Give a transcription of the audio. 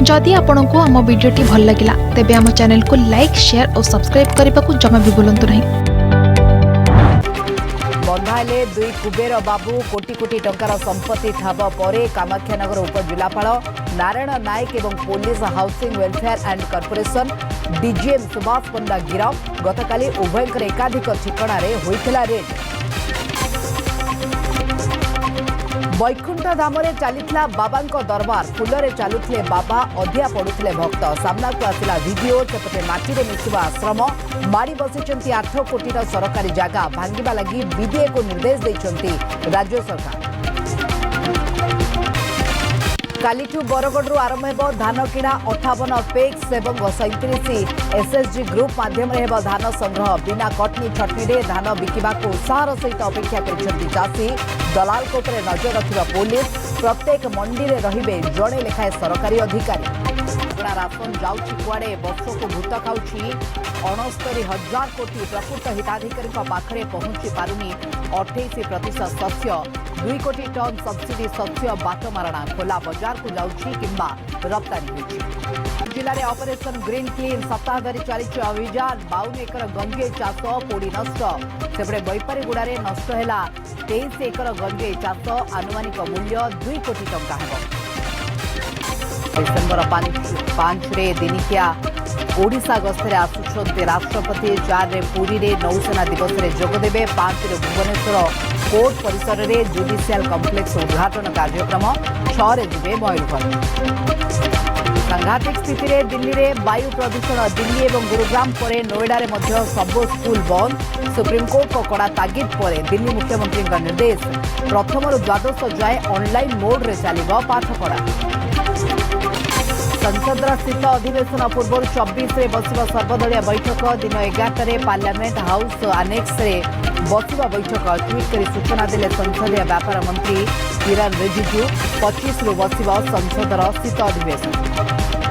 जदि आपंक आम भिडी भल लगा तेब आम चैनल को लाइक शेयर और सब्सक्राइब करने को जमा भी भूलु नहीं। बंधाइले दुई कुबेर बाबू कोटी कोटी टंकार संपत्ति ठाब पर कामाक्षानगर उपजिलापाल नारायण नायक एवं police housing welfare and corporation DGM Subhash Panda गिरफ। गतकाली उभयंकर एकाधिक ठिकाणारे होइथिला रेड। वैकुंठ धामरे चलीथिला बाबांको दरबार फुलरे चालुथिले बाबा अधिया पड़ुथिले भक्त। सामना को आसिला वीडियो सेपटे माटी रे मिसिबा आश्रम मारी बसिचंती 8 कोटीर सरकारी जागा भांगिबा लगी बीडीए को निर्देश दैछंती राज्य सरकार। कालीठू बरगढ़ आरंभ हेब धान किणा 58 पेक्स एवं 37 एसएसजी ग्रुप माध्यम हेब धान संग्रह। बिना कटनी छटनी रे धान बिकिबा को उत्साहर सहित अपेक्षा करिसेंती चाषी। दलाल को ऊपर नजर रखिबा पुलिस। प्रत्येक मंडी रे रहिबे जणे लेखाए सरकारी अधिकारी। राशन जाउछि कुआडे वर्षको भूत खाउछि 69,000 कोटी। प्रकृत हिताधिकारी पाखरे पहुंची पारुनी 28% शस्य। 2 कोटी टन सब्सिडी शस्य बाटमारणा खोला बाजार को जाउछि किंबा रप्तानी होछि। जिले में ऑपरेशन ग्रीन क्लीन सप्ताह धरी चली अभियान। 52 एकर गंजेई चाष पोड़ी नष्ट। सेपटे बैपारीगुड़े नष्ट है 23 एकर गंजेई चाष। आनुमानिक मूल्य 2 कोटी टंका है। डिसेम्बर 5 रे दिनिकिया ओडिशा गस्तरे आसुछन्ते राष्ट्रपति। 4 रे पुरी रे नौसेना दिवस रे जोगदेबे। 5 रे भुवनेश्वर कोर्ट परिसर रे जुडिशियल कम्प्लेक्स उद्घाटन कार्यक्रम। 6 रे जिबे मयूरभंज। सांघातिक स्थिति रे दिल्ली रे वायु प्रदूषण। दिल्ली एवं गुरुग्राम परे नोएडा रे मध्य सब स्कूल बंद। सुप्रीमकोर्ट को कड़ा तागिद परे दिल्ली मुख्यमंत्री का निर्देश। प्रथम रु द्वादश जाए ऑनलाइन मोड रे चलिबो पाठपढ़ा। संसदर शीत अधिवेशन पूर्व 24 रे बसिबा सर्वदलीय बैठक। दिन 11 पार्लियामेंट हाउस आनेक्स रे बसिबा बैठक। ट्वीट कर सूचना देले संसदीय व्यापार मंत्री किरण रिजिजू। 25 रु बसिबा संसदर शीत अधिवेशन।